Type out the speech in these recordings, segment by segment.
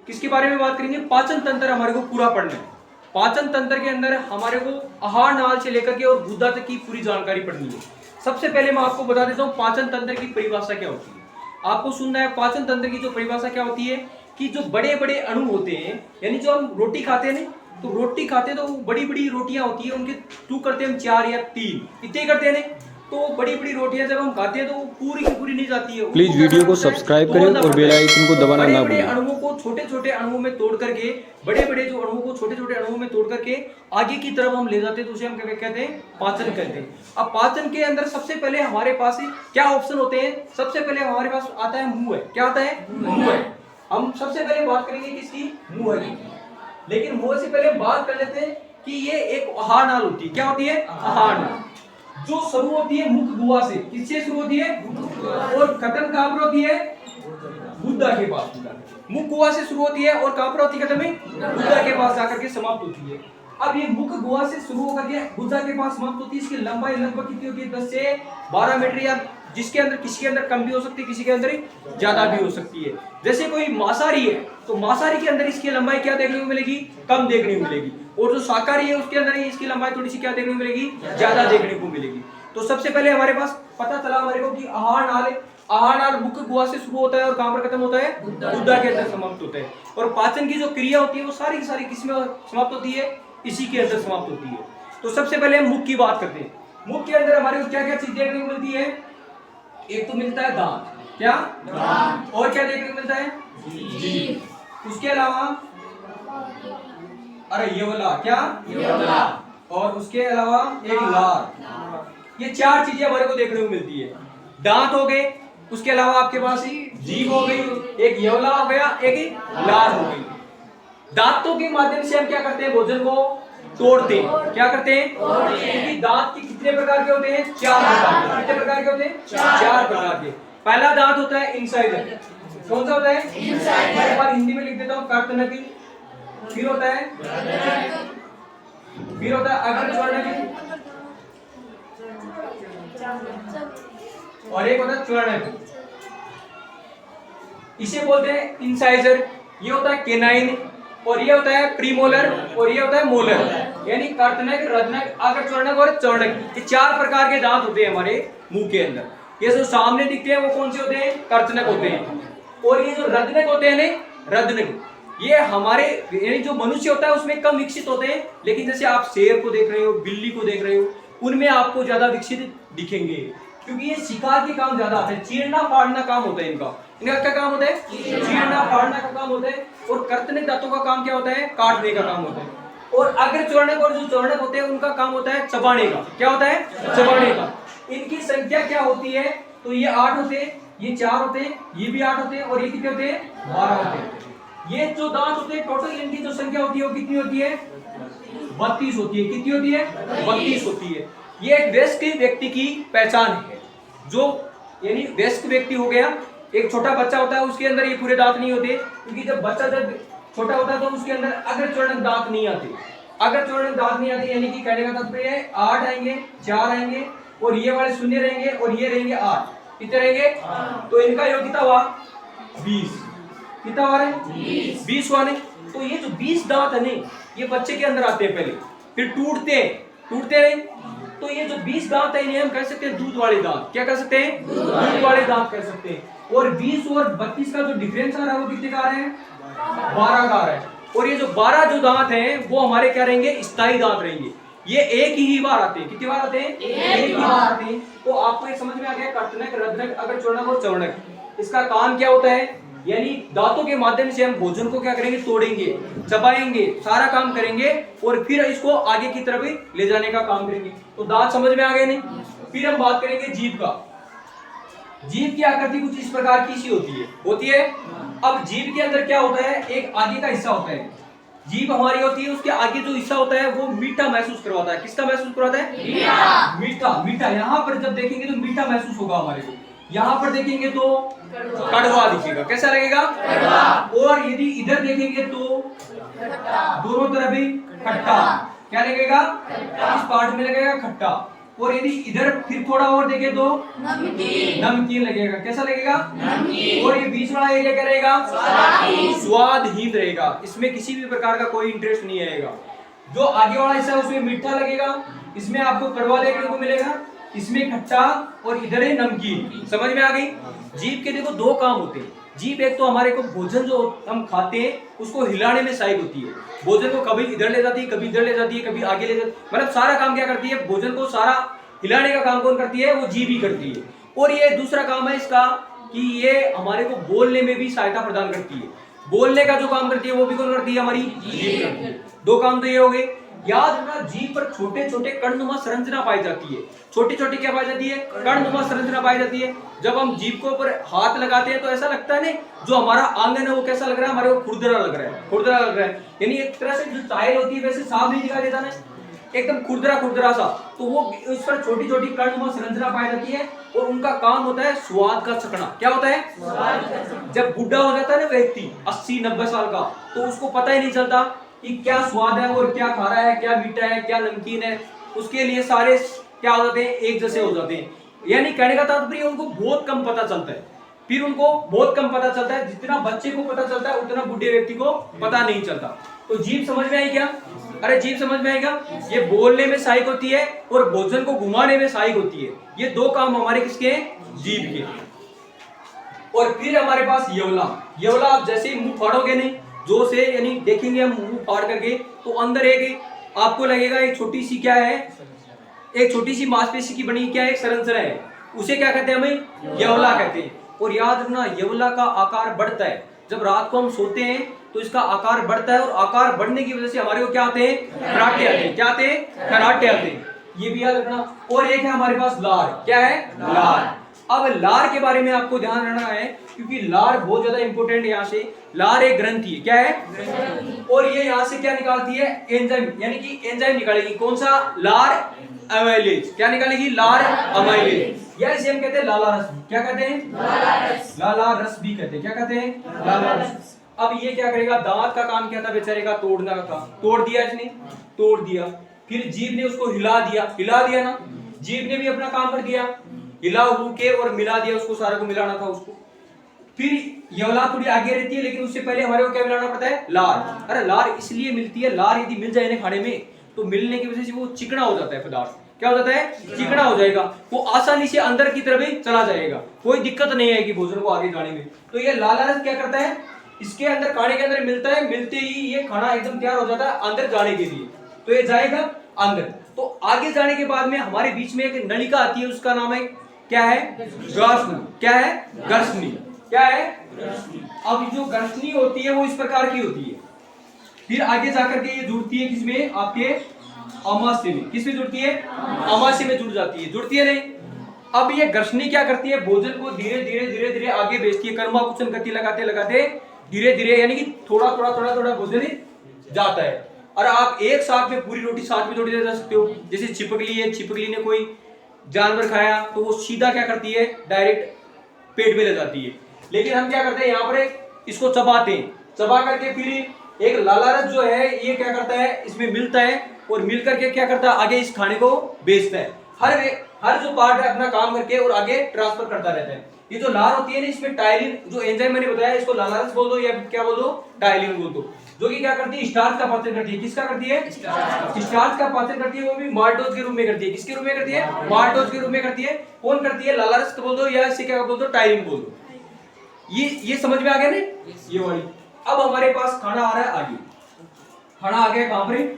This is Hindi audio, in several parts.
किसके बारे में बात करेंगे? पाचन तंत्र हमारे को पूरा पढ़ना है। पाचन तंत्र के अंदर हमारे को आहार नाल से लेकर के और गुदा तक की पूरी जानकारी पढ़नी है। सबसे पहले मैं आपको बता देता हूँ पाचन तंत्र की परिभाषा क्या होती है। आपको सुनना है पाचन तंत्र की जो परिभाषा क्या होती है कि जो बड़े बड़े अणु होते हैं, यानी जो हम रोटी खाते हैं ना, तो रोटी खाते हैं तो बड़ी बड़ी रोटियां होती है, उनके टू करते हैं हम 4 या 3 इतने करते हैं ना। तो बड़ी बड़ी रोटियां जब हम खाते हैं तो वो पूरी की पूरी नहीं जाती है। प्लीज वीडियो को सब्सक्राइब करें और बेल आइकन को दबाना ना भूलें। बड़े अणुओं को छोटे छोटे अणुओं में तोड़ करके, बड़े बड़े जो अणुओं को छोटे छोटे अणुओं में तोड़ करके आगे की तरफ हम ले जाते हैं, तो उसे हम क्या कहते हैं? पाचन कहते हैं। अब पाचन के अंदर सबसे पहले हमारे पास क्या ऑप्शन होते हैं? सबसे पहले हमारे पास आता है मुंह है। क्या आता है? मुंह है। हम सबसे पहले बात करेंगे किसकी? मुंह की। लेकिन मुंह से पहले बात कर लेते हैं कि ये एक आहार नाल होती है। क्या होती है? आहार नाल, जो शुरू होती है मुख गुहा से। किससे शुरू होती है? और खत्म कहां पर होती है? गुदा के पास। मुख गुहा से शुरू होती है और कहां पर होती है खत्म? गुदा के पास जाकर के समाप्त होती है। अब ये मुख गुहा से शुरू होकर के गुदा के पास समाप्त होती है। इसकी लंबाई लगभग कितनी होती है? 10 से 12 मीटर, या जिसके अंदर किसी के अंदर कम भी हो सकती है, किसी के अंदर ज्यादा भी हो सकती है। जैसे कोई मांसाहारी है तो मांसाहारी के अंदर इसकी लंबाई क्या देखने को मिलेगी? कम देखने को मिलेगी। और जो शाकाहारी है उसके अंदर इसकी लंबाई थोड़ी सी क्या देखने को मिलेगी? ज्यादा देखने को मिलेगी। तो सबसे पहले हमारे पास पता चला हमारे को कि आहार नाल, आहार नाल मुख गुहा से शुरू होता है और कहां पर खत्म होता है? गुदा के अंदर समाप्त होता है। और पाचन की जो क्रिया होती है वो सारी की सारी किसमें समाप्त होती है? इसी के अंदर समाप्त होती है। तो सबसे पहले हम मुख की बात करते हैं। मुख के अंदर हमारे को क्या क्या चीज देखने को मिलती है? एक तो मिलता है दांत। क्या? दांत। और क्या देखने को मिलता है? जीभ। उसके अलावा अरे ये वाला क्या? ये वाला। और उसके अलावा एक लार। ये 4 चीजें हमारे को देखने को मिलती है। दांत हो गए, उसके अलावा आपके पास जीभ हो गई, एक ये वाला हो गया, एक लार हो गई। दांतों के माध्यम से हम क्या करते हैं? भोजन को तोड़ते हैं। क्या करते हैं? क्योंकि दांत के कितने प्रकार के होते हैं? 4 प्रकार के। कितने प्रकार के होते हैं? 4 प्रकार के। पहला दांत होता है इंसाइजर। कौन सा होता है? इंसाइजर। एक बार हिंदी में लिख देता हूँ, कर्तनकी। फिर होता है अग्रचर्णकी, और एक होता है चर्णकी। इसे बोलते हैं इंसाइजर। ये होता है केनाइन, और ये होता है प्रीमोलर, और ये होता है मोलर। यानी कर्तनक, रत्नक, अग्रचर्णक और चर्णक। ये 4 प्रकार के दांत होते हैं हमारे मुंह के अंदर। ये जो सामने दिखते हैं वो कौन से होते हैं? कर्तनक होते हैं। और ये जो रत्नक होते हैं ना, रत्नक, ये हमारे यानी जो मनुष्य होता है उसमें कम विकसित होते हैं। लेकिन जैसे आप शेर को देख रहे हो, बिल्ली को देख रहे हो, उनमें आपको ज्यादा विकसित दिखेंगे, क्योंकि ये शिकार के काम ज्यादा आते हैं। चीरना फाड़ना काम होता है इनका। इनका क्या काम होता है? चीरना फाड़ना का काम होता है। और कर्तनक दांतों का काम क्या होता है? काटने का काम होता है। और अग्रचर्णक और जो चर्णक होते हैं उनका काम होता है चबाने का। क्या होता है? चबाने का। इनकी संख्या क्या होती है? तो ये 8 होते हैं, ये 4 होते हैं, ये भी 8 होते हैं, और ये कितने होते हैं? 12 होते हैं। ये जो दांत होते हैं टोटल इनकी जो संख्या होती है वो कितनी होती है? 32 होती है। कितनी होती है? 32 होती है। ये एक वयस्क व्यक्ति की पहचान है। जो यानी वयस्क व्यक्ति हो गया, एक छोटा बच्चा होता है उसके अंदर ये पूरे दांत नहीं होते, क्योंकि जब बच्चा जब छोटा होता है तो उसके अंदर अग्रचर्णक दांत नहीं आते। अग्रचर्णक दांत नहीं आते यानी कि कहने का तात्पर्य है 8 आएंगे, 4 आएंगे, और ये वाले शून्य रहेंगे, और ये रहेंगे 8। कितने रहेंगे? तो इनका योग्यता हुआ 20। कितना हुआ है? 20 हुआ। तो ये जो 20 दांत है ना, ये बच्चे के अंदर आते हैं पहले, फिर टूटते रहे। तो ये जो 20 दांत है इन्हें हम कह सकते हैं दूध वाले दांत। क्या कह सकते हैं? दूध वाले दांत कह सकते हैं। और 20 और 32 का जो डिफरेंस आ रहा है वो कितने का आ रहा है? 12 का आ रहा है। और ये जो 12 जो दांत हैं वो हमारे क्या रहेंगे? स्थायी दांत रहेंगे। ये एक ही बार आते हैं। कितनी बार आते हैं? एक ही बार आते हैं। तो आपको ये समझ में आ गया कर्तनक, रत्नक, अग्रचर्णक और चर्णक। इसका काम क्या होता है? यानी दांतों के माध्यम से हम भोजन को क्या करेंगे? तोड़ेंगे, चबाएंगे, सारा काम करेंगे, और फिर इसको आगे की तरफ ले जाने का काम करेंगे। तो दांत समझ में आ गए नहीं? फिर हम बात करेंगे जीभ का। जीभ की आकृति कुछ इस प्रकार की सी होती है। अब जीभ के अंदर क्या होता है? एक आगे का हिस्सा होता है। जीभ हमारी होती है, उसके आगे जो हिस्सा होता है वो मीठा महसूस करवाता है। किसका महसूस करवाता है? मीठा। यहाँ पर जब देखेंगे तो मीठा महसूस होगा हमारे को। यहाँ पर देखेंगे तो कड़वा दिखेगा। कैसा लगेगा? कड़वा। और यदि इधर देखेंगे तो दोनों तरफ ही खट्टा। क्या लगेगा? इस पार्ट में लगेगा खट्टा, और यदि इधर फिर थोड़ा और देखे तो नमकीन लगेगा। कैसा लगेगा? नमकीन। और ये बीच वाला एरिया क्या रहेगा? स्वादहीन रहेगा। इसमें किसी भी प्रकार का कोई इंटरेस्ट नहीं आएगा। जो आगे वाला हिस्सा उसमें मीठा लगेगा, इसमें आपको कड़वा देखने को मिलेगा, इसमें खट्टा, और इधर है नमकीन। समझ में आ गई? जीभ के देखो दो काम होते हैं। जीभ एक तो हमारे को भोजन जो हम खाते हैं उसको हिलाने में सहायक होती है। भोजन को कभी इधर ले जाती है, कभी इधर ले जाती है, कभी आगे ले जाती है, मतलब सारा काम क्या करती है? भोजन को सारा हिलाने का काम कौन करती है? वो जीभ ही करती है। और ये दूसरा काम है इसका कि ये हमारे को बोलने में भी सहायता प्रदान करती है। बोलने का जो काम करती है वो भी कौन करती है? हमारी जीभ करती है। दो काम तो ये हो गए। याद रखना, जीभ पर छोटे छोटे कणनुमा संरचना पाई जाती है। छोटी छोटी क्या पाई जाती है? कणनुमा संरचना पाई जाती है। जब हम जीभ के ऊपर हाथ लगाते हैं तो ऐसा लगता है ना, जो हमारा आंगन है वो कैसा लग रहा है? हमारे को खुरदरा लग रहा है, खुरदरा लग रहा है। यानी एक तरह से जो टाइल होती है वैसे साफ नहीं दिखाई देता ना, एकदम खुरदरा खुरदरा सा। तो वो उस पर छोटी छोटी कणनुमा संरचना पाई जाती है और उनका काम होता है स्वाद का चखना। क्या होता है? जब बुढ़ा हो जाता है ना व्यक्ति 80-90 साल का, तो उसको पता ही नहीं चलता कि क्या स्वाद है और क्या खा रहा है, क्या मीठा है, क्या नमकीन है। उसके लिए सारे क्या हो जाते हैं? एक जैसे हो जाते हैं। यानी कहने का तात्पर्य उनको बहुत कम पता चलता है। फिर उनको बहुत कम पता चलता है, जितना बच्चे को पता चलता है उतना बुढ़े व्यक्ति को पता नहीं चलता। तो जीभ समझ में आई क्या? अरे जीभ समझ में आएगा। ये बोलने में सहायक होती है और भोजन को घुमाने में सहायक होती है। ये दो काम हमारे किसके? जीभ के। और फिर हमारे पास यवला। यवला आप जैसे ही मुंह फाड़ोगे नहीं, जो से यानी देखेंगे हम मुंह फाड़ करके, तो अंदर एक आपको लगेगा एक छोटी सी क्या है? एक छोटी सी मांसपेशी की बनी क्या है? एक संरचना है। उसे क्या कहते हैं? हमें यवला कहते हैं। और याद रखना, यवला का आकार बढ़ता है। जब रात को हम सोते हैं तो इसका आकार बढ़ता है और आकार बढ़ने की वजह से हमारे को क्या आते हैं? खर्राटे आते हैं। क्या आते हैं? खर्राटे आते हैं। ये भी याद रखना। और एक है हमारे पास लार। क्या है? लार। अब लार के बारे में आपको ध्यान रखना है, क्योंकि लार बहुत ज्यादा इंपॉर्टेंट है। यहाँ से लार एक ग्रंथि है। क्या है? और ये यहाँ से क्या निकालती है? एंजाइम, यानी कि एंजाइम निकालेगी। कौन सा? लार अमाइलेज। क्या निकालेगी? लार अमाइलेज। या इसे हम कहते हैं लाला रस। क्या कहते हैं? लाला रस भी कहते हैं। क्या कहते हैं? लाला रस। अब ये क्या करेगा? दांत का काम क्या था बेचारे का? तोड़ना का था। तोड़ दिया इसने, तोड़ दिया। फिर जीभ ने उसको हिला दिया। हिला दिया ना, जीभ ने भी अपना काम कर दिया, हिला हुलू के और मिला दिया। उसको सारे को मिलाना था उसको। फिर यवला थोड़ी आगे रहती है, लेकिन उससे पहले हमारे को क्या मिलाना पड़ता है? लार। अरे लार इसलिए मिलती है, लार यदि मिल जाए ना खाने में तो मिलने की वजह से वो चिकना हो जाता है पदार्थ। क्या हो जाता है? चिकना हो जाएगा। वो आसानी से अंदर की तरफ ही चला जाएगा, कोई दिक्कत नहीं आएगी भोजन को आगे जाने में। तो ये लाला रस क्या करता है? इसके अंदर खाने के अंदर मिलता है, मिलते ही ये खाना एकदम तैयार हो जाता है अंदर जाने के लिए। तो ये जाएगा अंदर। तो आगे जाने के बाद में हमारे बीच में एक नलिका आती है, उसका नाम है क्या है? ग्रासनी। क्या है? ग्रासनी। क्या है? अब जो ग्रासनी होती है वो इस प्रकार की होती है। फिर आगे जाकर के ये जुड़ती है किसमें? आपके अमाशय में। किसमें जुड़ती है? अमाशय में जुड़ जाती है। जुड़ती है नहीं? अब ये ग्रासनी क्या करती है? भोजन को धीरे धीरे धीरे धीरे आगे भेजती है। कर्माकुशन गति लगाते लगाते धीरे धीरे, यानी कि थोड़ा थोड़ा थोड़ा थोड़ा भोजन जाता है। और आप एक साथ में पूरी रोटी साथ में थोड़ी दे जा सकते हो। जैसे छिपकली है, छिपकली ने कोई जानवर खाया तो वो सीधा क्या करती है? डायरेक्ट पेट में ले जाती है। लेकिन हम क्या करते हैं? यहाँ पर इसको चबाते हैं। चबा करके फिर एक लाला रस जो है ये क्या करता है? इसमें मिलता है और मिल करके क्या करता है? आगे इस खाने को बेचता है। हर जो पार्ट है अपना काम करके और आगे ट्रांसफर करता रहता है। ये जो लार होती है ना, इसमें टाइलिन जो एंजाइम मैंने बताया, इसको लाला रस बोल दो या क्या बोल दो? टाइलिन बोल दो। जो कि क्या करती है? स्टार्च का पाचन करती है। किसका करती है? स्टार्च का पाचन करती है। वो भी माल्टोज के रूप में करती है। किसके रूप में करती है? माल्टोज के रूप में करती है। कौन करती है? लाला रस बोल दो या इसे क्या बोल दो? टाइलिन बोल दो। ये समझ में आ गया ना ये वाली। अब हमारे पास खाना आ रहा है आगे। खाना आ गया कहां पर?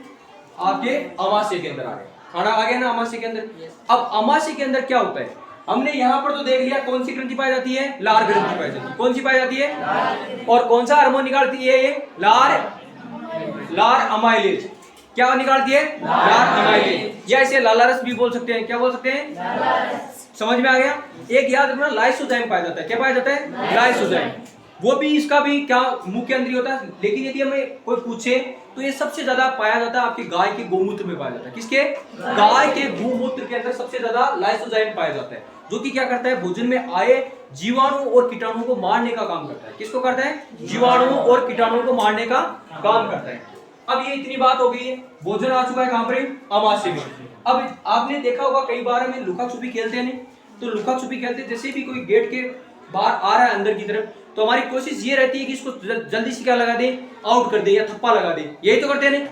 आपके अमाशय के अंदर आ गया। खाना आ गया ना अमाशय के अंदर। अब अमाशय के अंदर क्या होता है? हमने यहाँ पर तो देख लिया कौन सी ग्रंथि पाई जाती है? लार ग्रंथि पाई जाती है। कौन सी पाई जाती है? और कौन सा हार्मोन निकालती है ये? लार अमाइलेज। क्या निकालती है? लार अमाइलेज। या इसे लाला रस भी बोल सकते हैं। क्या बोल सकते हैं? समझ में आ गया? एक याद रखना, लाइसोजाइम पाया जाता है। क्या पाया जाता है? लाइसोजाइम। वो भी इसका भी क्या मुख्य अंदर होता है। लेकिन यदि हमें कोई पूछे तो ये सबसे ज्यादा पाया जाता है आपकी गाय के गोमूत्र में पाया जाता है। किसके? गाय के गोमूत्र के अंदर सबसे ज्यादा लाइसोजाइम पाया जाता है, जो कि क्या करता है? भोजन में आए जीवाणु और कीटाणुओं को मारने का काम करता है। किसको करता है? जीवाणु और कीटाणुओं को मारने का काम करता है। अब ये इतनी बात हो गई है, भोजन आ चुका है कहां पर, अमाशय में। अब आपने देखा होगा कई बार हमें लुका छुपी खेलते हैं नहीं, तो लुका छुपी खेलते जैसे भी कोई गेट के बाहर आ रहा है अंदर की तरफ, तो हमारी कोशिश ये रहती है कि इसको जल्दी से क्या लगा दे, आउट कर दे या थप्पा लगा दे, यही तो करते हैं नहीं।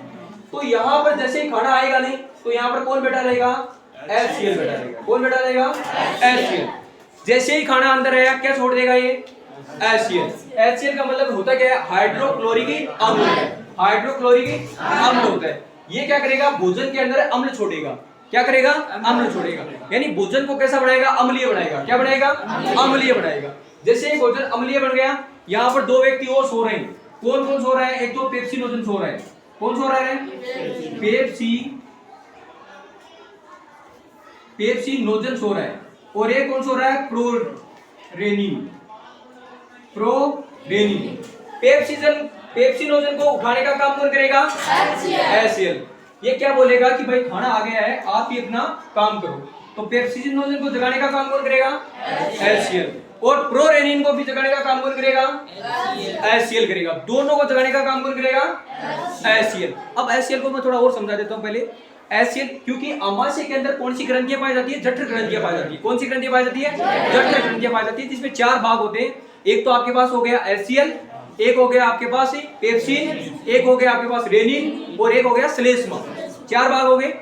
तो यहाँ पर जैसे ही खाना आएगा नहीं, तो यहाँ पर कौन बैठा रहेगा, HCl बैठा रहेगा। कौन बैठा रहेगा, HCl। जैसे ही खाना अंदर आया क्या छोड़ देगा ये, HCl। HCl का मतलब होता क्या है, हाइड्रोक्लोरिक अम्ल। हाइड्रोक्लोरिक अम्ल होता है। ये क्या करेगा, भोजन के अंदर अम्ल छोड़ेगा। क्या करेगा, अम्ल छोड़ेगा, यानी भोजन को कैसा बनाएगा, अम्लीय बनाएगा। क्या बनाएगा, अम्लीय बनाएगा। जैसे ही भोजन अम्लीय बन गया, यहाँ पर दो व्यक्ति और सो रहे हैं। कौन कौन सो रहा है, एक तो पेप्सिनोजन सो रहा है। कौन सो रहा है, पेप्सिनोजन सो रहा है। और एक कौन सो रहा है, प्रोरेनिन। पेप्सिनोजन को उठाने का काम कौन करेगा, HCl। ये क्या बोलेगा कि भाई खाना आ गया है, आप ही अपना काम करो। तो पेप्सिनोजन को जगाने का काम कौन करेगा, HCl। और प्रोरेनिन को भी जगाने का काम कौन करेगा, HCl करेगा। दोनों को जगाने का काम कौन करेगा, HCl। अब HCl को मैं थोड़ा और समझा देता हूं पहले। HCl क्योंकि अमाशय के अंदर कौन सी ग्रंथियां पाई जाती है, जठर ग्रंथियां पाई जाती है। कौन सी ग्रंथियां पाई जाती है, जठर ग्रंथियां पाई जाती है, जिसमें 4 भाग होते हैं। एक तो आपके पास हो गया HCl, एक हो गया आपके पास पेप्सिन, एक हो गया आपके पास रेनिन, और एक हो गया श्लेष्मा। 4 भाग हो गए।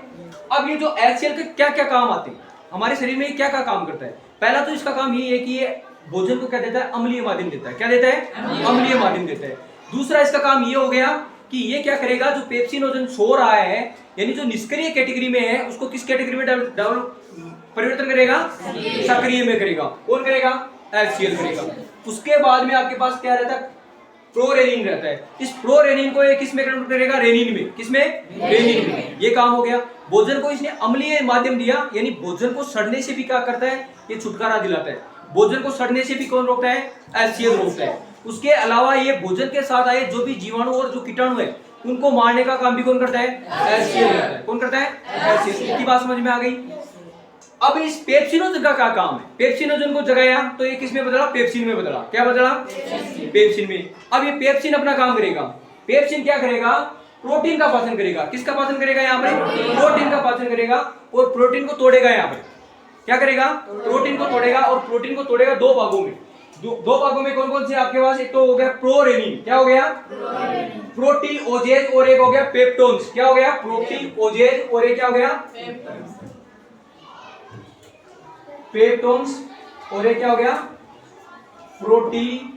अब ये जो HCl के क्या क्या काम आते हैं हमारे शरीर में, क्या क्या काम करता है। पहला तो इसका काम ये है कि ये भोजन को क्या देता है, अम्लीय माध्यम देता है। क्या देता है, अम्लीय माध्यम देता है। दूसरा इसका काम ये हो गया कि ये क्या करेगा, जो पेप्सिनोजन सो रहा है, यानी जो निष्क्रिय कैटेगरी में है, उसको किस कैटेगरी में परिवर्तन करेगा, सक्रिय में करेगा। कौन करेगा, HCl करेगा। उसके बाद में आपके पास क्या रहता है, प्रोरेनिन रहता है। इस प्रोरेनिन को ये किस में कन्वर्ट करेगा, रेनिन में। किसमें, रेनिन में। ये काम हो गया। भोजन को इसने अम्लीय माध्यम दिया, यानी भोजन को सड़ने से भी क्या करता है, ये छुटकारा दिलाता है। भोजन को सड़ने से भी कौन रोकता है, HCl रोकता है। उसके अलावा ये भोजन के साथ आए जो भी जीवाणु और जो कीटाणु है, उनको मारने का काम भी कौन करता है, HCl करता है। कौन करता है, HCl। इतनी बात समझ में आ गई। अब इस पेप्सिनोजन का क्या काम है, पेप्सिनोजन को जगाया तो ये किस में बदला, पेप्सिन में बदला। क्या बदला, पेप्सिन में। अब ये पेप्सिन अपना काम करेगा। पेप्सिन क्या करेगा, प्रोटीन का पाचन करेगा। किसका पाचन करेगा, यहाँ पर प्रोटीन का पाचन करेगा, और प्रोटीन को तोड़ेगा। यहाँ पर क्या करेगा, प्रोटीन को तोड़ेगा, और प्रोटीन को तोड़ेगा 2 भागों में। दो भागों में कौन कौन से आपके पास, एक तो हो गया प्रोरेनिन। क्या हो गया, प्रोटीओजेज, और एक हो गया पेप्टोन्स। क्या हो गया, प्रोटीओजेज, और एक क्या हो गया, पेप्टोन्स, और एक क्या हो गया, प्रोटीओजेज।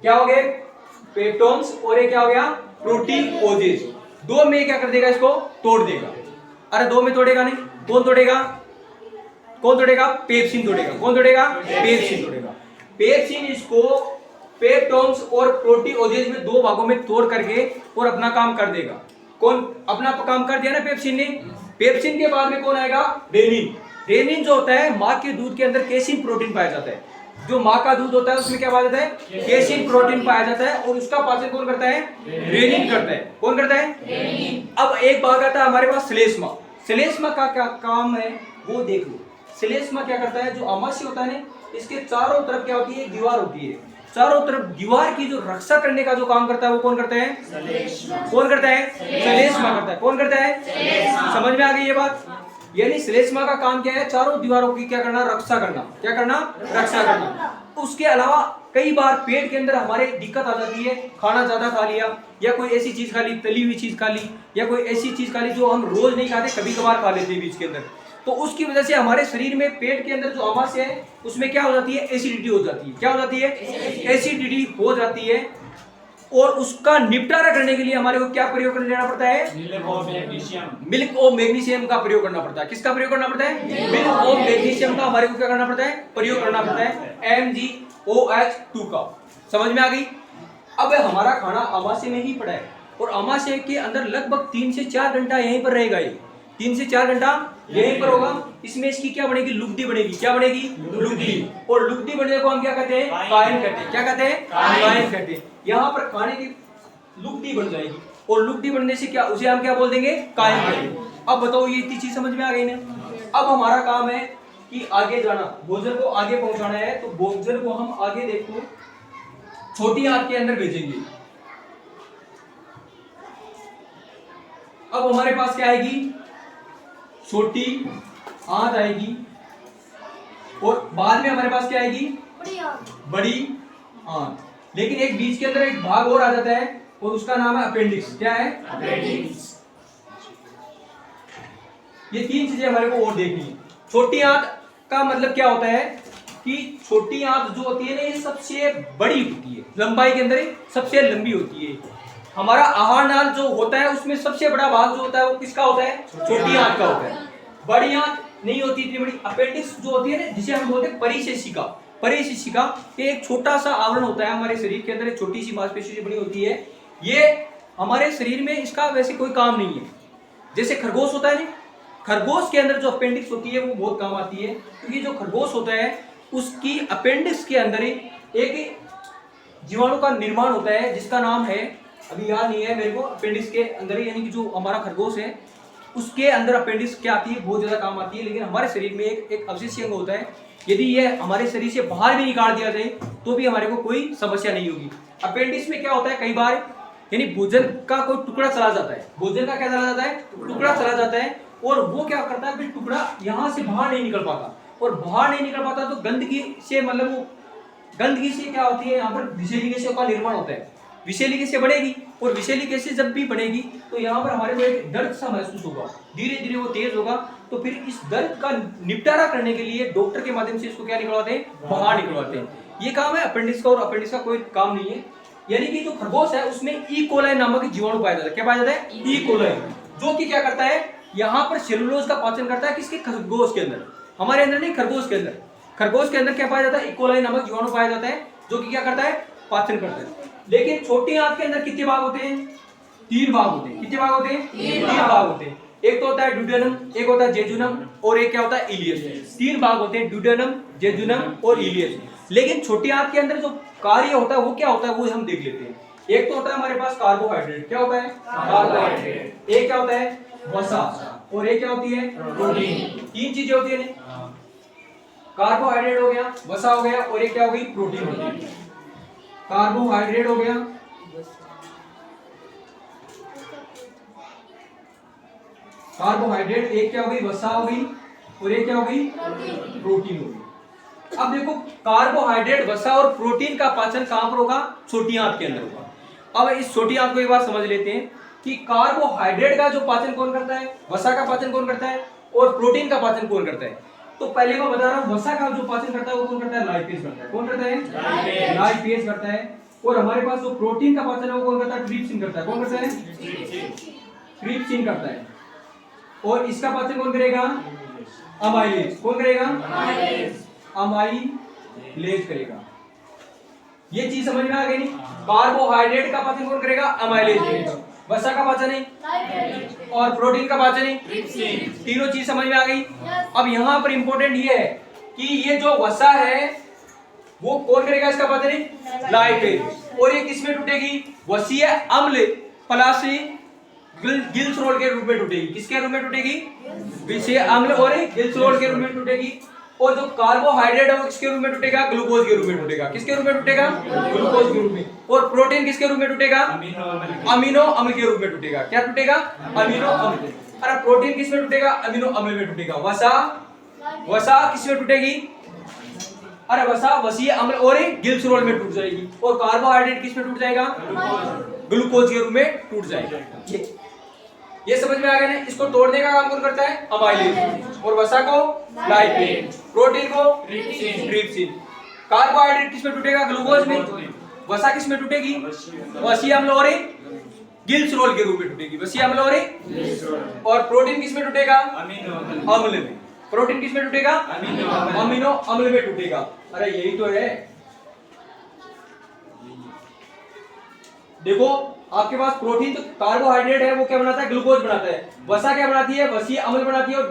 क्या हो गए, पेप्टोन्स, और एक क्या हो गया, प्रोटीओजेज। 2 में क्या कर देगा, इसको तोड़ देगा। अरे 2 में तोड़ेगा नहीं, कौन तोड़ेगा, कौन तोड़ेगा, पेप्सिन तोड़ेगा। कौन तोड़ेगा, पेप्सिन तोड़ेगा। पेप्सिन इसको पेप्टोन्स और प्रोटीओजेज में 2 भागों में तोड़ करके और अपना काम कर देगा। कौन अपना काम कर दिया ना पेप्सिन ने। पेप्सिन के बाद में कौन आएगा, रेनिन। रेनिन जो होता है, माँ के दूध के अंदर केसिन प्रोटीन पाया जाता है। जो माँ का दूध होता है उसमें क्या पाया जाता है, केसिन प्रोटीन पाया जाता है, और उसका पाचन कौन करता है, रेनिन करता है। कौन करता है, रेनिन। अब एक भाग आता है हमारे पास श्लेष्मा। श्लेष्मा का क्या काम है वो देख लो। श्लेष्मा क्या करता है, जो अमाशय होता है ना, इसके चारों तरफ क्या होती है, दीवार होती है। चारों तरफ दीवार की जो रक्षा करने का जो काम करता है वो कौन करता है, कौन करता है, श्लेष्मा करता है। कौन करता है, समझ में आ गई ये बात। यानी श्लेष्मा का काम क्या है, चारों दीवारों की क्या करना, रक्षा करना। क्या करना, रक्षा करना। उसके अलावा कई बार पेट के अंदर हमारे दिक्कत आ जाती है, खाना ज्यादा खा लिया, या कोई ऐसी चीज खा ली, तली हुई चीज खा ली, या कोई ऐसी चीज खा ली जो हम रोज नहीं खाते, कभी कभार खा लेते हैं बीच के अंदर। तो उसकी वजह से हमारे शरीर में पेट के अंदर जो अमाशय है उसमें क्या हो जाती है, एसिडिटी हो जाती है। क्या हो जाती है, एसिडिटी हो जाती है। और उसका निपटारा करने के लिए हमारे को क्या प्रयोग कर लेना पड़ता है, मिल्क ऑफ मैग्नीशियम का प्रयोग करना पड़ता है। किसका प्रयोग करना पड़ता है, मिल्क ऑफ मैग्नीशियम का हमारे को क्या करना पड़ता है, प्रयोग करना पड़ता है, MgOH2 का। समझ में आ गई। अब हमारा खाना अमाशय में ही पड़ा है, और अमाशय के अंदर लगभग 3 से 4 घंटा यहीं पर रहेगा। ये 3 से 4 घंटा यहीं पर होगा। इसमें इसकी क्या बनेगी, लुगदी बनेगी। क्या बनेगी, लुगदी। और लुगदी बनने को हम क्या कहते हैं, कायन कहते हैं। क्या कहते हैं, कायन कहते हैं। यहाँ पर खाने की लुगदी बन जाएगी, और लुगदी बनने से क्या, उसे हम क्या बोल देंगे, कायन कहेंगे। अब बताओ ये इतनी चीज समझ में आ गई ना। अब हमारा काम है कि आगे जाना, भोजन को आगे पहुंचाना है। तो भोजन को हम आगे देखो, छोटी आंत के अंदर भेजेंगे। अब हमारे पास क्या आएगी, छोटी आंत आएगी और बाद में हमारे पास क्या आएगी, बड़ी आंत। लेकिन एक बीच के अंदर एक भाग और आ जाता है और उसका नाम है अपेंडिक्स। क्या है, अपेंडिक्स। ये तीन चीजें हमारे को और देखनी है। छोटी आंत का मतलब क्या होता है कि छोटी आंत जो होती है ना, ये सबसे बड़ी होती है, लंबाई के अंदर सबसे लंबी होती है। हमारा आहार नाल जो होता है उसमें सबसे बड़ा भाग जो होता है वो किसका होता है, छोटी आंत का होता है। बड़ी आंत नहीं होती इतनी बड़ी। अपेंडिक्स जो होती है ना, जिसे हम बोलते हैं परिशिष्टिका, परिशिष्टिका ये एक छोटा सा आवरण होता है हमारे शरीर के अंदर, एक छोटी सी मांसपेशी से बनी होती है। ये हमारे शरीर में इसका वैसे कोई काम नहीं है। जैसे खरगोश होता है ना, खरगोश के अंदर जो अपेंडिक्स होती है वो बहुत काम आती है, क्योंकि जो खरगोश होता है उसकी अपेंडिक्स के अंदर एक जीवाणु का निर्माण होता है जिसका नाम है, अभी याद नहीं है मेरे को, अपेंडिक्स के अंदर यानी कि जो हमारा खरगोश है उसके अंदर अपेंडिक्स क्या आती है, बहुत ज्यादा काम आती है। लेकिन हमारे शरीर में एक अवशेषी अंग होता है, यदि ये हमारे शरीर से बाहर भी निकाल दिया जाए तो भी हमारे को कोई समस्या नहीं होगी। अपेंडिक्स में क्या होता है, कई बार यानी भोजन का कोई टुकड़ा चला जाता है, भोजन का क्या चला जाता है, टुकड़ा चला जाता है, और वो क्या करता है, फिर टुकड़ा यहाँ से बाहर नहीं निकल पाता, और बाहर नहीं निकल पाता तो गंदगी से, मतलब वो गंदगी से क्या होती है, यहाँ पर विषैली गैसों का निर्माण होता है। विषैली गैसें बढ़ेगी, और विषैली गैसें जब भी बढ़ेगी तो यहाँ पर हमारे को एक दर्द सा महसूस होगा, धीरे धीरे वो तेज होगा। तो फिर इस दर्द का निपटारा करने के लिए डॉक्टर के माध्यम से इसको क्या निकलवाते हैं, बाहर निकलवाते हैं। ये काम है अपेंडिक्स का, और अपेंडिक्स का कोई काम नहीं है। यानी कि जो खरगोश है उसमें ई कोलाई नामक जीवाणु पाया जाता है। क्या पाया जाता है, ई कोलाई, जो कि क्या करता है, यहाँ पर सेलुलोज का पाचन करता है। किसके, खरगोश के अंदर, हमारे अंदर नहीं, खरगोश के अंदर। खरगोश के अंदर क्या पाया जाता है, ई कोलाई नामक जीवाणु पाया जाता है, जो कि क्या करता है, पाचन करता है। लेकिन छोटी आंत के अंदर कितने भाग होते हैं, 3 भाग होते हैं। कितने भाग होते हैं, 3 भाग होते हैं। एक तो होता है ड्यूडेनम, एक होता है जेजुनम, और एक क्या होता है, इलियस। 3 भाग होते हैं, ड्यूडेनम, जेजुनम और इलियस। लेकिन छोटी आंत के अंदर जो कार्य होता है वो क्या होता है, वो हम देख लेते हैं। एक तो होता है हमारे पास कार्बोहाइड्रेट। क्या होता है, कार्बोहाइड्रेट। एक क्या होता है, वसा, और एक क्या होती है, प्रोटीन। 3 चीजें होती है, कार्बोहाइड्रेट हो गया, वसा हो गया, और एक क्या हो गई, प्रोटीन हो गई। कार्बोहाइड्रेट हो गया, कार्बोहाइड्रेट, एक क्या हो गई, वसा हो गई, और एक क्या हो गई, प्रोटीन हो गई। अब देखो, कार्बोहाइड्रेट, वसा और प्रोटीन का पाचन कहां पर होगा, छोटी आंत के अंदर होगा। अब इस छोटी आंत को एक बार समझ लेते हैं कि कार्बोहाइड्रेट का जो पाचन कौन करता है, वसा का पाचन कौन करता है, और प्रोटीन का पाचन कौन करता है। तो पहले मैं बता रहा हूं, वसा का जो पाचन करता है वो कौन करता है, लाइपेज करता है। कौन करता है, लाइपेज करता है। और हमारे पास जो प्रोटीन का पाचन है वो कौन करता है, ट्रिप्सिन करता है। कौन करता है, ट्रिप्सिन करता है। और इसका पाचन कौन करेगा, अमाइलेज। कौन करेगा, अमाइलेज करेगा। ये चीज समझ में आ गई नहीं। कार्बोहाइड्रेट का पाचन कौन करेगा, अमाइलेज। वसा का पाचन है, और प्रोटीन का पाचन है, तीनों चीज समझ में आ गई। अब यहाँ पर इंपॉर्टेंट ये है कि ये जो वसा है वो कौन करेगा, इसका पाचन है, लाइपेज। और ये किसमें टूटेगी, वसीय अम्ल प्लस गिल्सरोल के रूप में टूटेगी। किसके रूप में टूटेगी, विषय अम्ल और गिल्सरोल के रूप में टूटेगी। और जो कार्बोहाइड्रेट है वो किसके रूप में टूटेगा, ग्लूकोज के रूप में टूटेगा। किसके रूप में टूटेगा, ग्लूकोज के रूप में। और प्रोटीन किसके रूप में टूटेगा, अमीनो अम्ल के रूप में टूटेगा। क्या टूटेगा, अमीनो अम्ल। अरे प्रोटीन किसमें टूटेगा, अमीनो अम्ल में टूटेगा। वसा किसमें टूटेगी, अरे वसा वसीय अम्ल और गिल्सरोल में टूट जाएगी। और कार्बोहाइड्रेट किसमें टूट जाएगा, ग्लूकोज के रूप में टूट जाएगा। ये समझ में आ गया ना। इसको तोड़ने का काम कौन करता है, अमाइलेज। और वसा को लाइपेज, प्रोटीन को ट्रिप्सिन। कार्बोहाइड्रेट किसमें टूटेगा, ग्लूकोज में। वसा किसमें टूटेगी, वसीय अम्ल और गिल्सरोल के रूप में टूटेगी। वसीय अम्ल और प्रोटीन किसमें टूटेगा, अम्ल में। प्रोटीन किसमें टूटेगा, अमीनो अम्ल में टूटेगा। अरे यही तो है। देखो आपके पास प्रोटीन तो कार्बोहाइड्रेट है, वो क्या बनाता है, ग्लूकोज बनाता है। वसा क्या बनाती है, वसीय अम्ल बनाती है और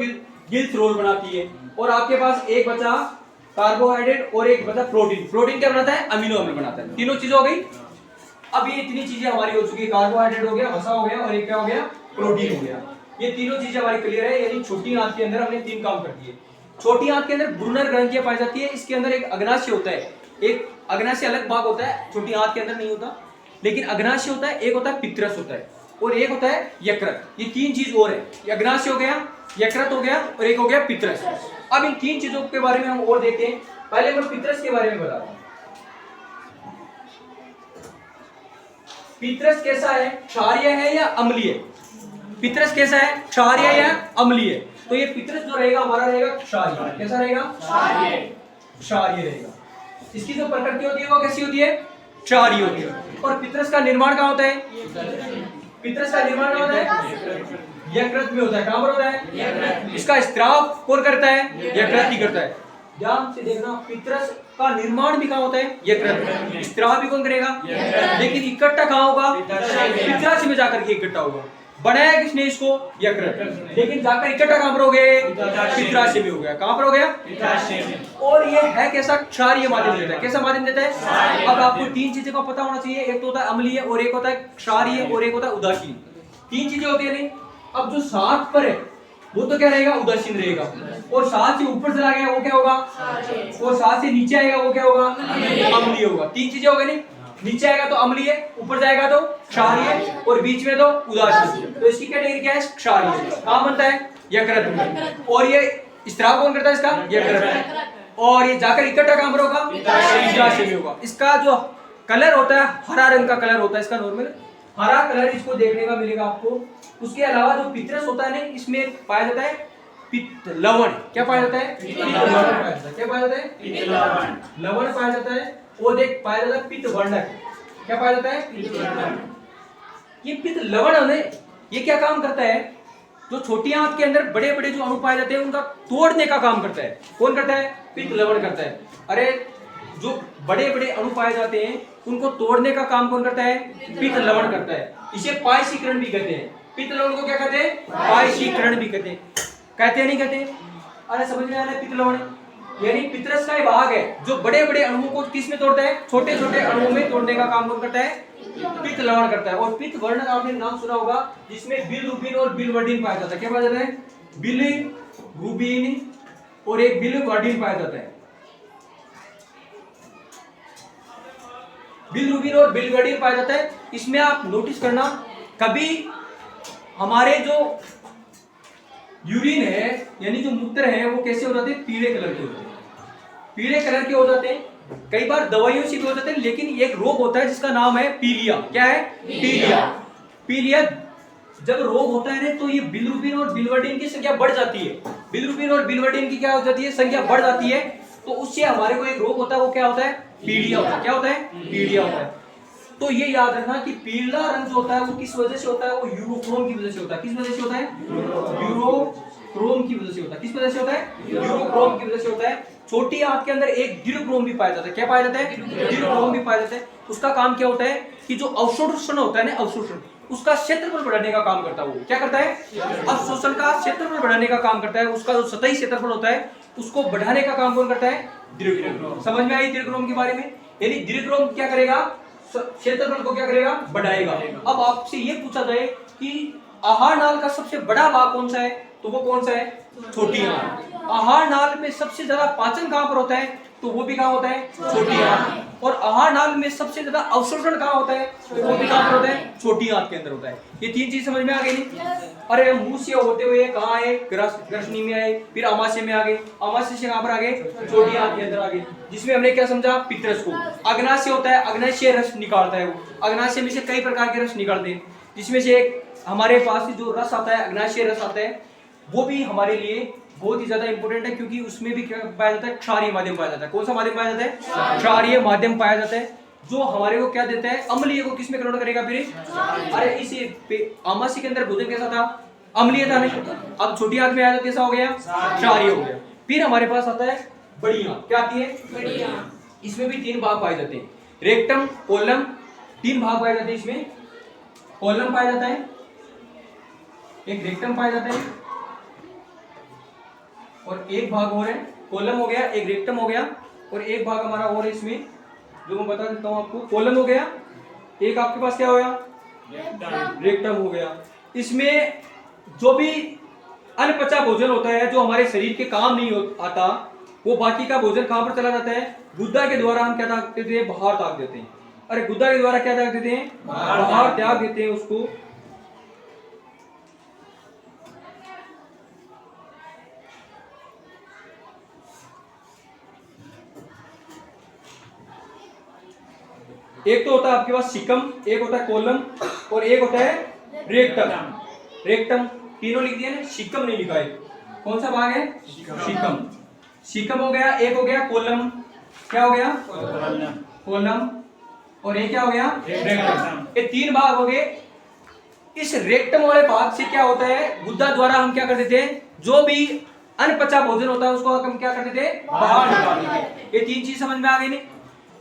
गिल्सरोल बनाती है। और आपके पास एक बचा कार्बोहाइड्रेट और एक बचा प्रोटीन। प्रोटीन क्या बनाता है, अमीनो अम्ल बनाता है। तीनों चीजें हो गई। अब ये इतनी चीजें हमारी हो चुकी है, कार्बोहाइड्रेट हो गया, वसा हो गया, और एक क्या हो गया, प्रोटीन हो गया। ये तीनों चीजें हमारी क्लियर है। यानी छोटी आंत के अंदर हमने 3 काम कर दिए। छोटी आंत के अंदर ब्रूनर ग्रंथियां पाई जाती है। इसके अंदर एक अग्नाशय होता है, एक अग्नाशय अलग भाग होता है, छोटी आंत के अंदर नहीं होता, लेकिन अग्नाशय होता है, एक होता है पित्रस होता है, और एक होता है यकृत। ये तीन चीज और है, अग्नाशय हो गया, यकृत हो गया, और एक हो गया पित्रस। अब इन तीन चीजों के बारे में हम और देखते हैं। पहले मैं पित्रस के बारे में बता रहा हूं। पित्रस कैसा है, क्षारीय है या अम्लीय? पित्रस कैसा है, क्षारीय या अम्लीय? तो ये पित्रस जो रहेगा हमारा रहेगा क्षारीय। कैसा रहेगा? क्षारीय। क्षारीय रहेगा। इसकी जो प्रकृति होती है वो कैसी होती है? क्षारीय होती है। और पित्रस का निर्माण कहाँ होता है? पित्रस का निर्माण कहाँ होता है? यकृत में होता है। कहाँ पर होता है? इसका स्त्राव कौन करता है? यकृत ही करता है। ध्यान से देखना, पित्रस का निर्माण भी कहाँ होता है? यकृत। स्त्राव भी कौन करेगा? लेकिन इकट्ठा कहाँ होगा? पित्राशय में जाकर के इकट्ठा होगा। बनाया किसने इसको? यकृत। लेकिन जाकर इकट्ठा कहाँ पर हो गए? पित्राशय में हो गया। कहाँ पर हो गया? पित्राशय में। और ये है कैसा? क्षारीय माध्यम देता है। कैसा माध्यम देता है? अब आपको तीन चीजें का पता होना चाहिए, एक तो होता है अम्लीय, और एक होता है क्षारीय, और एक होता है उदासीन। तीन चीजें होती है नहीं। अब जो 7 पर है वो तो क्या रहेगा? उदासीन रहेगा। और 7 से ऊपर चला गया वो क्या होगा? और 7 से नीचे आएगा वो क्या होगा? अम्लीय होगा। तीन चीजें हो गई नहीं, नीचे आएगा तो अम्लीय, ऊपर जाएगा तो क्षारीय, और बीच में तो उदासीन। तो इसकी कैटेगरी क्या है? क्षारीय। कहाँ बनता है? यकृत में। और ये स्त्राव कौन करता है इसका? यकृत। और ये जाकर इकट्ठा कहाँ पर होगा? पित्राशय में होगा। इसका जो कलर होता है हरा रंग का कलर होता है इसका, नॉर्मल हरा कलर इसको देखने का मिलेगा आपको। उसके अलावा जो पित्रस होता है ना, इसमें पाया जाता है पित्त लवण। क्या पाया जाता है? पित्त लवण पाया जाता है। क्या पाया जाता है? पित्त लवण। लवण पाया जाता है। और देख पाया जाता है पित्त वर्णक। क्या पाया जाता है? पित्त वर्णक। ये पित्त लवण है, ये क्या काम करता है? जो छोटी आंत के अंदर बड़े बड़े जो अणु पाए जाते हैं उनका तोड़ने का काम करता है। कौन करता है? पित्त लवण करता है। अरे जो बड़े बड़े अणु पाए जाते हैं उनको तोड़ने का काम कौन करता है? पित्त लवण करता है। इसे पायसीकरण भी कहते हैं। पित्त लवण को क्या कहते हैं? पायसीकरण भी कहते हैं। कहते हैं नहीं कहते? अरे समझ में आ रहा है? पित्त लवण यानी पित्रस का भाग है जो बड़े बड़े अणुओं को किस में तोड़ता है? छोटे छोटे अणुओं में तोड़ने का काम कौन करता है? पित्त लवण करता है। और पित्त वर्णक आपने नाम सुना होगा, जिसमें बिलरुबिन और बिलवर्डिन पाया जाता है। क्या पाया जाता है? बिलरुबिन और एक बिलवर्डिन पाया जाता है। बिलरुबिन और बिलवर्डिन पाया जाता है। इसमें आप नोटिस करना, कभी हमारे जो यूरिन है यानी जो मूत्र है वो कैसे हो जाते हैं? पीले कलर के होते हैं। पीले कलर के हो जाते हैं। कई बार दवाइयों से भी हो जाते हैं, लेकिन एक रोग होता है जिसका नाम है पीलिया। क्या है? पीलिया। पीलिया जब रोग होता है ना, तो ये बिलरुबिन और बिलवर्डिन की संख्या बढ़ जाती है। बिलरुबिन और बिलवर्डिन की क्या हो जाती है? संख्या बढ़ जाती है। तो उससे हमारे को एक रोग होता है, वो क्या होता है? पीलिया होता है। क्या होता है? पीलिया होता है। तो ये याद रखना कि पीला रंग जो होता है वो किस वजह से होता है? वो यूरोक्रोम की वजह से होता है। किस वजह से होता है? यूरोक्रोम की वजह से होता है। किस वजह से होता है? यूरोक्रोम की वजह से होता है। छोटी आंत के अंदर एक ड्यूरोक्रोम भी पाया जाता है। क्या पाया जाता है? ड्यूरोक्रोम भी पाया जाता है। उसका काम क्या होता है कि जो अवशोषण होता है ना, अवशोषण, उसका क्षेत्रफल बढ़ाने का काम करता है। वो क्या करता है? अवशोषण का क्षेत्रफल बढ़ाने का काम करता है। उसका जो सतही क्षेत्रफल होता है उसको बढ़ाने का काम कौन करता है? ड्यूरोक्रोम। समझ में आई ड्यूरोक्रोम के बारे में? यानी ड्यूरोक्रोम क्या करेगा? क्षेत्रफल को क्या करेगा? बढ़ाएगा। अब आपसे ये पूछा जाए कि आहार नाल का सबसे बड़ा भाग कौन सा है, तो वो कौन सा है? छोटी आंत। आहार नाल में सबसे ज्यादा पाचन कहां पर होता है, तो वो भी कहां होता है? छोटी आंत। और आहार नाल में सबसे ज्यादा अवशोषण कहां होता है, तो वो भी कहां पर होता है? छोटी आंत के अंदर होता है। ये तीन चीज समझ में आ गई नहीं? अरे मुंह से होते हुए कहां आए? ग्रसनी में आए, फिर अमाशय में आ गए, अमाशय से कहां पर आ गए? छोटी आंत के अंदर आ गए। जिसमें हमने क्या समझा? पित्रस को। अग्नाशय होता है, अग्नाशय रस निकालता है। वो अग्नाशय में से कई प्रकार के रस निकालते हैं, जिसमें से एक हमारे पास जो रस आता है, अग्नाशय रस आता है, वो भी हमारे लिए बहुत ही ज्यादा इंपॉर्टेंट है, क्योंकि उसमें भी क्या पाया जाता है? क्षारीय माध्यम पाया जाता है। कौन सा माध्यम पाया जाता है? क्षारीय माध्यम पाया जाता है, जो हमारे को क्या देता है? अम्लीय को किस में कन्वर्ट करेगा फिर? अरे इस आमाशय के अंदर भोजन कैसा था? अम्लीय था नहीं। अब छोटी आंत में आया तो कैसा हो गया? क्षारीय हो गया। फिर हमारे पास आता है बड़ी आंत। क्या आती है? बड़ी आंत। इसमें भी 3 भाग पाए जाते हैं, रेक्टम, कोलम। 3 भाग पाए जाते हैं इसमें। कोलम पाया जाता है, एक रेक्टम पाया जाता है, और एक भाग और है। कोलम हो गया, एक रेक्टम हो गया, और एक भाग हमारा और है इसमें, जो मैं बता देता हूं आपको। कोलम हो गया, एक आपके पास क्या हो गया? रेक्टम हो गया। इसमें जो भी अनपचा भोजन होता है, जो हमारे शरीर के काम नहीं आता, वो बाकी का भोजन कहाँ पर चला जाता है? गुद्दा के द्वारा हम क्या ताक देते हैं? बाहर ताक देते हैं। अरे गुद्दा के द्वारा क्या ताक देते हैं? बाहर त्याग देते हैं उसको। एक तो होता है आपके पास सिकम, एक होता है कोलम और एक होता है रेक्टम। रेक्टम तीनों लिख दिया ना, सिकम नहीं लिखा है। कौन सा भाग है? सिकम। सिकम हो गया, एक हो गया कोलम, क्या हो गया? कोलम। और ये क्या हो गया? रेक्टम। ये तीन भाग हो गए। इस रेक्टम वाले भाग से क्या होता है? गुद्दा द्वारा हम क्या कर देते हैं? जो भी अनपचा भोजन होता है उसको हम क्या कर देते हैं? बाहर निकाल देते हैं। ये तीन चीज समझ में आ गई नहीं?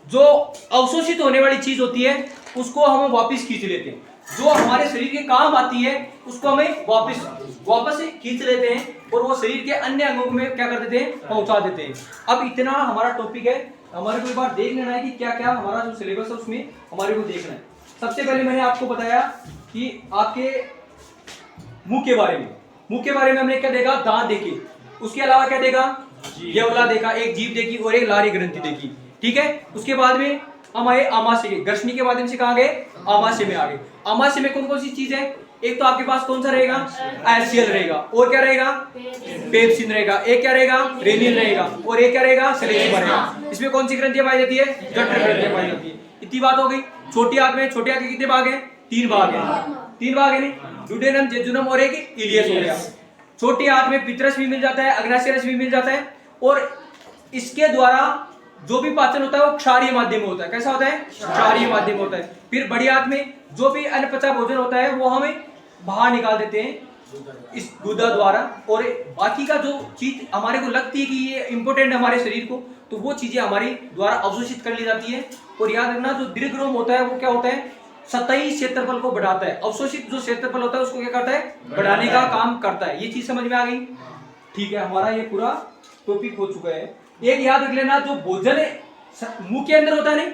जो अवशोषित होने वाली चीज होती है उसको हम वापस खींच लेते हैं, जो हमारे शरीर के काम आती है उसको हमें वापस खींच लेते हैं और वो शरीर के अन्य अंगों में क्या कर देते हैं? पहुंचा देते हैं। अब इतना हमारा टॉपिक है, हमारे को एक बार देख लेना है कि क्या क्या हमारा जो सिलेबस है उसमें हमारे को देखना है। सबसे पहले मैंने आपको बताया कि आपके मुंह के बारे में हमने क्या देखा? दांत देखे। उसके अलावा क्या देखा? यवला देखा, एक जीभ देखी और एक लारी ग्रंथि देखी। ठीक है। उसके बाद में हम आए आमाशय के, ग्रसनी के माध्यम से कहाँ गए? आमाशय में आ गए। आमाशय में कौन कौन सी चीज है? एक तो आपके पास कौन सा रहेगा? एसियल रहेगा, और क्या रहेगा? पेप्सिन रहेगा, एक क्या रहेगा? रेनियल रहेगा, और एक क्या रहेगा? सेलेनियम रहेगा। इसमें कौन सी ग्रंथियां पाई जाती है? जठर ग्रंथियां पाई जाती है। इतनी बात हो गई। छोटी आंत में, छोटी आंत के कितने भाग हैं? 3 भाग हैं। 3 भाग है नहीं, ड्यूडेनम, जेजुनम और एक इलियस हो गया। छोटी आंत में पितरस भी मिल जाता है, अग्नाशय रस भी मिल जाता है, और इसके द्वारा जो भी पाचन होता है वो क्षारीय माध्यम में होता है। कैसा होता है? क्षारीय माध्यम होता है। फिर बड़ी आंत में जो भी अनपचा भोजन होता है वो हमें बाहर निकाल देते हैं इस गुदा द्वारा, और बाकी का जो चीज हमारे को लगती है कि ये इंपॉर्टेंट है हमारे शरीर को, तो वो चीजें हमारी द्वारा अवशोषित कर ली जाती है। और याद रखना, जो दीर्घरोम होता है वो क्या होता है? सतही क्षेत्रफल को बढ़ाता है। अवशोषित जो क्षेत्रफल होता है उसको क्या करता है? बढ़ाने का काम करता है। ये चीज समझ में आ गई? ठीक है, हमारा ये पूरा टॉपिक हो चुका है। एक याद रख लेना, जो भोजन मुंह के अंदर होता है, नहीं,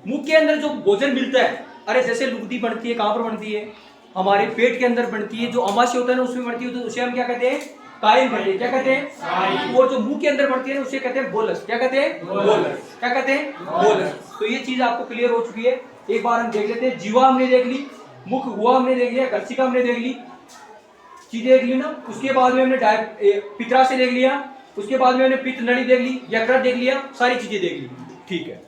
मुंह के अंदर जो भोजन मिलता है, अरे जैसे लुगदी बनती है, कहां पर बनती है? हमारे पेट के अंदर बनती है। जो अमाशय होता है ना उसमें बनती है, तो उसे हम क्या कहते हैं? कायम कहते हैं। क्या कहते हैं? और जो मुंह के अंदर बनती है उसे कहते हैं बोलस। क्या कहते हैं? बोलस। क्या कहते हैं? बोलस। तो ये चीज आपको क्लियर हो चुकी है। एक बार हम देख लेते हैं। जीवा हमने देख ली, मुख हुआ हमने देख लिया, कच्छिका हमने देख ली, चीजें देख ली ना। उसके बाद में हमने पित्रा से देख लिया, उसके बाद में हमने पित्त नली देख ली, यकृत देख लिया, सारी चीजें देख ली। ठीक है।